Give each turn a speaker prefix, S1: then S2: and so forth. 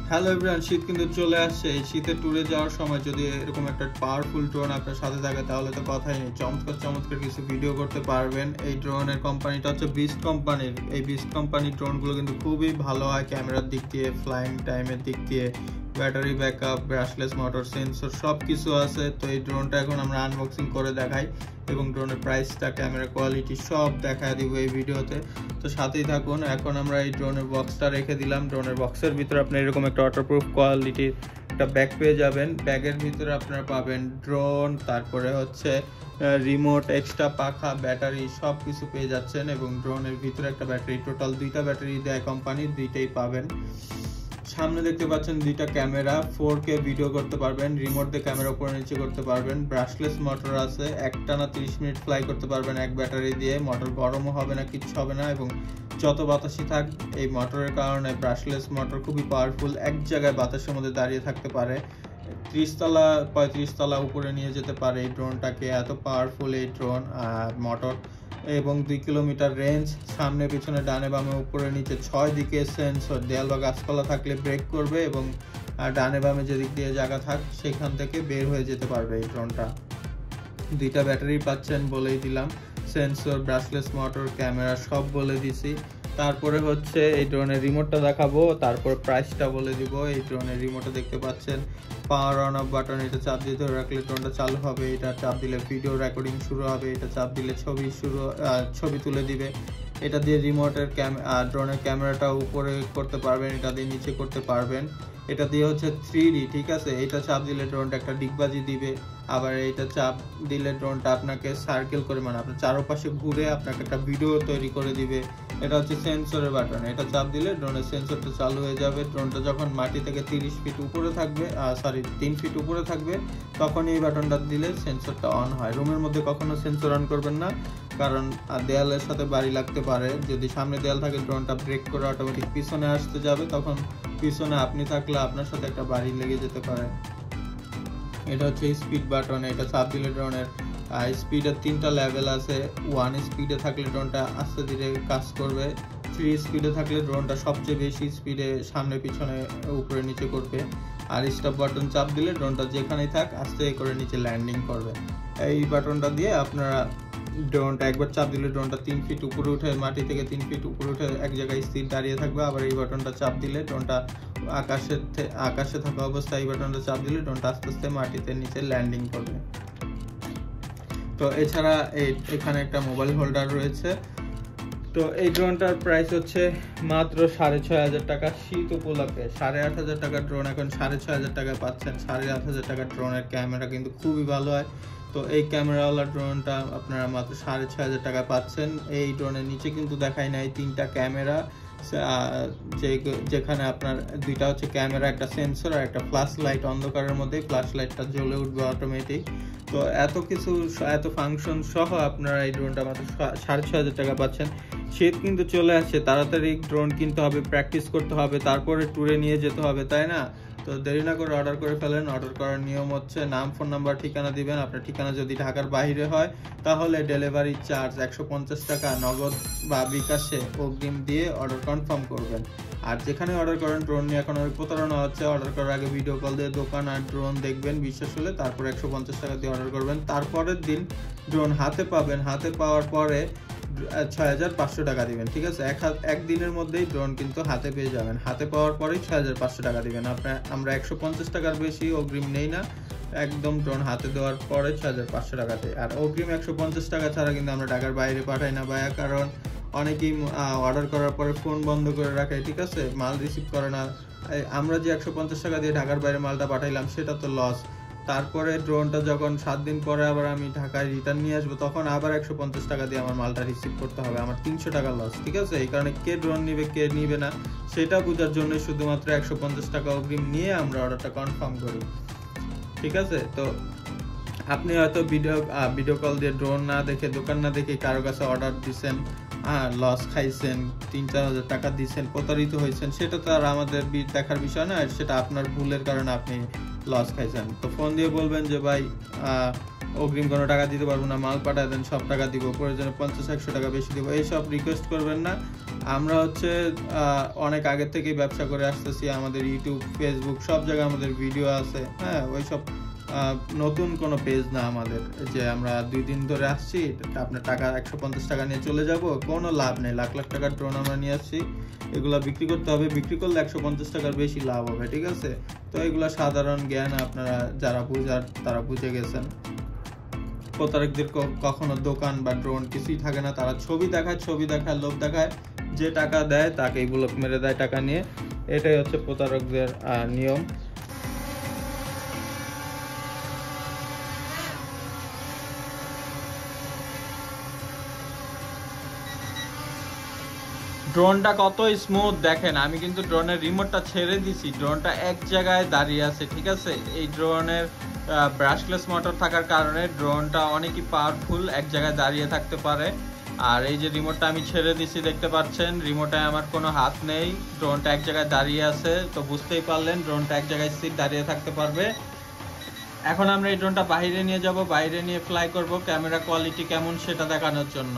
S1: Hello everyone, শীত কিন্তু চলে আসছে। এই শীতে ট্যুরে যাওয়ার সময় যদি এরকম একটা পাওয়ারফুল ড্রোন আপনার সাথে থাকে তাহলে তো কথাই নেই, চমৎকার চমৎকার কিছু ভিডিও করতে পারবেন। এই ড্রোনের কোম্পানিটা হচ্ছে বিস্ট কোম্পানির। এই বিস্ট কোম্পানির ড্রোনগুলো কিন্তু খুবই ভালো হয় ক্যামেরার দিক দিয়ে, ফ্লাইং টাইমের দিক দিয়ে, battery backup, brushless motor, sensor সব কিছু আছে। তো এই ড্রোনটা এখন আমরা আনবক্সিং করে দেখাই এবং ড্রোনের প্রাইসটা, ক্যামেরা কোয়ালিটি সব দেখায় দিব এই ভিডিওতে। তো সাথেই থাকুন। এখন আমরা এই ড্রোনের বক্সটা রেখে দিলাম। ড্রোনের বক্সের ভিতরে আপনি এরকম একটা ওয়াটারপ্রুফ কোয়ালিটির একটা ব্যাগ পেয়ে যাবেন। ব্যাগের ভিতরে আপনারা পাবেন ড্রোন, তারপরে হচ্ছে রিমোট, এক্সট্রা পাখা, ব্যাটারি সব কিছু পেয়ে যাচ্ছেন। এবং ড্রোনের ভিতরে একটা ব্যাটারি, টোটাল 2টা ব্যাটারি দেয় কোম্পানির, 2টাই পাবেন। সামনে দেখতে পাচ্ছেন 2টা ক্যামেরা, 4K ভিডিও করতে পারবেন, রিমোট দিয়ে ক্যামেরা উপরে নিচে করতে পারবেন। ব্রাশলেস মোটর আছে, একটানা 30 মিনিট ফ্লাই করতে পারবেন এক ব্যাটারি দিয়ে। মোটর গরমও হবে না, কিচ্ছু হবে না। এবং যত বাতাসই থাক, এই মোটরের কারণে ব্রাশলেস মোটর খুবই পাওয়ারফুল, এক জায়গায় বাতাসের মধ্যে দাঁড়িয়ে থাকতে পারে। 30 তলা 35 তলা উপরে নিয়ে যেতে পারে এই ড্রোনটাকে, এত পাওয়ারফুল এই ড্রোন মোটর। এবং 2 কিলোমিটার রেঞ্জ, সামনে পিছনে ডানে বামে উপরে নিচে 6 দিকে সেন্সর, দেয়াল বা গাছপালা থাকলে ব্রেক করবে এবং ডানে বামে যেদিক দিয়ে জায়গা থাক সেখান থেকে বের হয়ে যেতে পারবে এই ড্রোনটা। 2টা ব্যাটারি পাচ্ছেন বলেই দিলাম, সেন্সর, ব্রাশলেস মোটর, ক্যামেরা সব বলে দিছি। তারপরে হচ্ছে এই ড্রোনের রিমোটটা দেখাবো, তারপর প্রাইসটা বলে দিব। এই ড্রোনের রিমোটে দেখতে পাচ্ছেন পাওয়ার অন অফ বাটন, এটা চাপ দিয়ে ধরে রাখলে ড্রোনটা চালু হবে, এটা চাপ দিলে ভিডিও রেকর্ডিং শুরু হবে, এটা চাপ দিলে ছবি তুলে দিবে। এটা দিয়ে রিমোটের ড্রোনের ক্যামেরাটা উপরে করতে পারবেন, এটা দিয়ে নিচে করতে পারবেন। এটা দিয়ে হচ্ছে 3D, ঠিক আছে। এটা চাপ দিলে ড্রোনটা একটা ডিগবাজি দিবে, আবার এটা চাপ দিলে ড্রোনটা আপনাকে সার্কেল করে, মানে আপনার চারপাশে ঘুরে আপনাকে একটা ভিডিও তৈরি করে দিবে। এটা হচ্ছে সেন্সরের বাটন, এটা চাপ দিলে ড্রোনের সেন্সরটা চালু হয়ে যাবে। ড্রোনটা যখন মাটি থেকে 30 ফিট উপরে থাকবে, 3 ফিট উপরে থাকবে, তখন এই বাটনটা দিলে সেন্সরটা অন হয়। রুমের মধ্যে কখনো সেন্সর অন করবেন না, কারণ দেয়ালের সাথে বাড়ি লাগতে পারে। যদি সামনে দেয়াল থাকে ড্রোনটা ব্রেক করে অটোমেটিক পিছনে আসতে যাবে, তখন পিছনে আপনি থাকলে আপনার সাথে একটা বাড়ি লেগে যেতে পারে। এটা হচ্ছে স্পিড বাটন, এটা চাপ দিলে ড্রোনের স্পিডের 3টা লেভেল আছে। 1 স্পিডে থাকলে ড্রোনটা আস্তে ধীরে কাজ করবে, 3 স্পিডে থাকলে ড্রোনটা সবচেয়ে বেশি স্পিডে সামনে পিছনে উপরে নিচে করবে। আর স্টপ বাটন চাপ দিলে ড্রোনটা যেখানেই থাক আস্তে করে নিচে ল্যান্ডিং করবে। এই বাটনটা দিয়ে আপনারা ড্রোনটা একবার চাপ দিলে ড্রোনটা 3 ফিট উপরে উঠে, মাটি থেকে 3 ফিট উপরে উঠে এক জায়গায় স্থির দাঁড়িয়ে থাকবে। আবার এই বাটনটা চাপ দিলে ড্রোনটা আকাশে থাকা অবস্থায় এই বাটনটা চাপ দিলে ড্রোনটা আস্তে আস্তে মাটিতে নিচে ল্যান্ডিং করবে। তো এছাড়া এখানে একটা মোবাইল হোল্ডার রয়েছে। তো এই ড্রোনটার প্রাইস হচ্ছে মাত্র 6,500 টাকা। শীত উপলক্ষে 8,500 টাকার ড্রোন এখন 6,500 টাকায় পাচ্ছেন। 8,500 টাকার ড্রোনের ক্যামেরা কিন্তু খুবই ভালো হয়। তো এই ক্যামেরাওয়ালা ড্রোনটা আপনারা মাত্র 6,500 টাকায় পাচ্ছেন। এই ড্রোনের নিচে কিন্তু দেখাই নাই 3টা ক্যামেরা, যেখানে আপনার 2টা হচ্ছে ক্যামেরা, একটা সেন্সর আর একটা ফ্ল্যাশ লাইট। অন্ধকারের মধ্যে ফ্ল্যাশ লাইটটা জ্বলে উঠবে অটোমেটিক। তো এত কিছু, এত ফাংশন সহ আপনারা এই ড্রোনটা মাত্র 6,500 টাকা পাচ্ছেন। শীত কিন্তু চলে আসছে, তাড়াতাড়ি ড্রোন কিনতে হবে, প্র্যাকটিস করতে হবে, তারপরে ট্যুরে নিয়ে যেতে হবে, তাই না? তো দেরি না করে অর্ডার করে ফেলেন। অর্ডার করার নিয়ম হচ্ছে নাম, ফোন নাম্বার, ঠিকানা দিবেন। আপনার ঠিকানা যদি ঢাকার বাইরে হয় তাহলে ডেলিভারি চার্জ 150 টাকা নগদ বা বিকাশে অগ্রিম দিয়ে অর্ডার কনফার্ম করবেন। আর যেখানে অর্ডার করেন ড্রোন নিয়ে এখন অনেক প্রতারণা হচ্ছে। অর্ডার করার আগে ভিডিও কল দিয়ে দোকান আর ড্রোন দেখবেন, বিশ্বাস হলে তারপর 150 টাকা দিয়ে অর্ডার করবেন। তারপরের দিন ড্রোন হাতে পাবেন, হাতে পাওয়ার পরে 6,500 টাকা দিবেন, ঠিক আছে। একদিনের মধ্যেই ড্রোন কিন্তু হাতে পেয়ে যাবেন। হাতে পাওয়ার পরেই 6,500 টাকা দিবেন। আমরা 150 টাকার বেশি অগ্রিম নেই না, একদম ড্রোন হাতে দেওয়ার পরে 6,500 টাকাতে। আর অগ্রিম 150 টাকা ছাড়া কিন্তু আমরা ঢাকার বাইরে পাঠাই না ভাইয়া, কারণ অনেকেই অর্ডার করার পরে ফোন বন্ধ করে রাখে, ঠিক আছে, মাল রিসিভ করে না। আমরা যে 150 টাকা দিয়ে ঢাকার বাইরে মালটা পাঠাইলাম সেটা তো লস। তারপরে ড্রোনটা যখন 7 দিন পরে আবার আমি ঢাকায় রিটার্ন নিয়ে আসবো, তখন আবার 150 টাকা দিয়ে আমার মালটা রিসিভ করতে হবে, আমার 300 টাকা লস, ঠিক আছে। এই কারণে কে ড্রোন নিবে কে নিবে না সেটা বোঝার জন্য শুধুমাত্র 150 টাকা অগ্রিম নিয়ে আমরা অর্ডারটা কনফার্ম করি, ঠিক আছে। তো আপনি হয়তো ভিডিও কল দিয়ে ড্রোন না দেখে, দোকান না দেখে কারো কাছে অর্ডার দিচ্ছেন, লস খাইছেন, 3-4 হাজার টাকা দিচ্ছেন, প্রতারিত হয়েছেন, সেটা তো আর আমাদের দেখার বিষয় না, সেটা আপনার ভুলের কারণে আপনি লস খাইছেন। তো ফোন দিয়ে বলবেন যে ভাই অগ্রিম কোনো টাকা দিতে পারবো না, মাল পাঠায় দেন সব টাকা দিব, প্রয়োজনে 50-100 টাকা বেশি দিব, এইসব রিকোয়েস্ট করবেন না। আমরা হচ্ছে অনেক আগে থেকেই ব্যবসা করে আসতেছি, আমাদের ইউটিউব ফেসবুক সব জায়গায় আমাদের ভিডিও আছে। হ্যাঁ, ওইসব নতুন কোনো পেজ না আমাদের যে আমরা 2 দিন ধরে আসছি আপনার টাকা 150 টাকা নিয়ে চলে যাব, কোনো লাভ নেই। লাখ লাখ টাকার ড্রোন আমরা নিয়ে আসছি, এগুলা বিক্রি করতে হবে, বিক্রি করলে 150 টাকার বেশি লাভ হবে, ঠিক আছে? তো এগুলা সাধারণ জ্ঞান, আপনারা যারা বুঝার তারা বুঝে গেছেন। প্রতারকদের কখনো দোকান বা ড্রোন কিছুই থাকে না, তারা ছবি দেখায় লোভ দেখায়, যে টাকা দেয় তাকেই ব্লক মেরে দেয় টাকা নিয়ে। এটাই হচ্ছে প্রতারকদের নিয়ম। ড্রোনটা কত স্মুথ দেখেন, আমি কিন্তু ড্রোনের রিমোটটা ছেড়ে দিছি, ড্রোনটা এক জায়গায় দাঁড়িয়ে আছে, ঠিক আছে? এই ড্রোনের ব্রাশলেস মোটর থাকার কারণে ড্রোনটা অনেকই পাওয়ারফুল, এক জায়গায় দাঁড়িয়ে থাকতে পারে। আর এই যে রিমোটটা আমি ছেড়ে দিছি দেখতে পাচ্ছেন, রিমোটে আমার কোনো হাত নেই, ড্রোনটা এক জায়গায় দাঁড়িয়ে আছে, তো বুঝতেই পারলেন ড্রোনটা এক জায়গায় স্থির দাঁড়িয়ে থাকতে পারবে। এখন আমরা এই ড্রোনটা বাইরে নিয়ে যাব, বাইরে নিয়ে ফ্লাই করব ক্যামেরা কোয়ালিটি কেমন সেটা দেখানোর জন্য।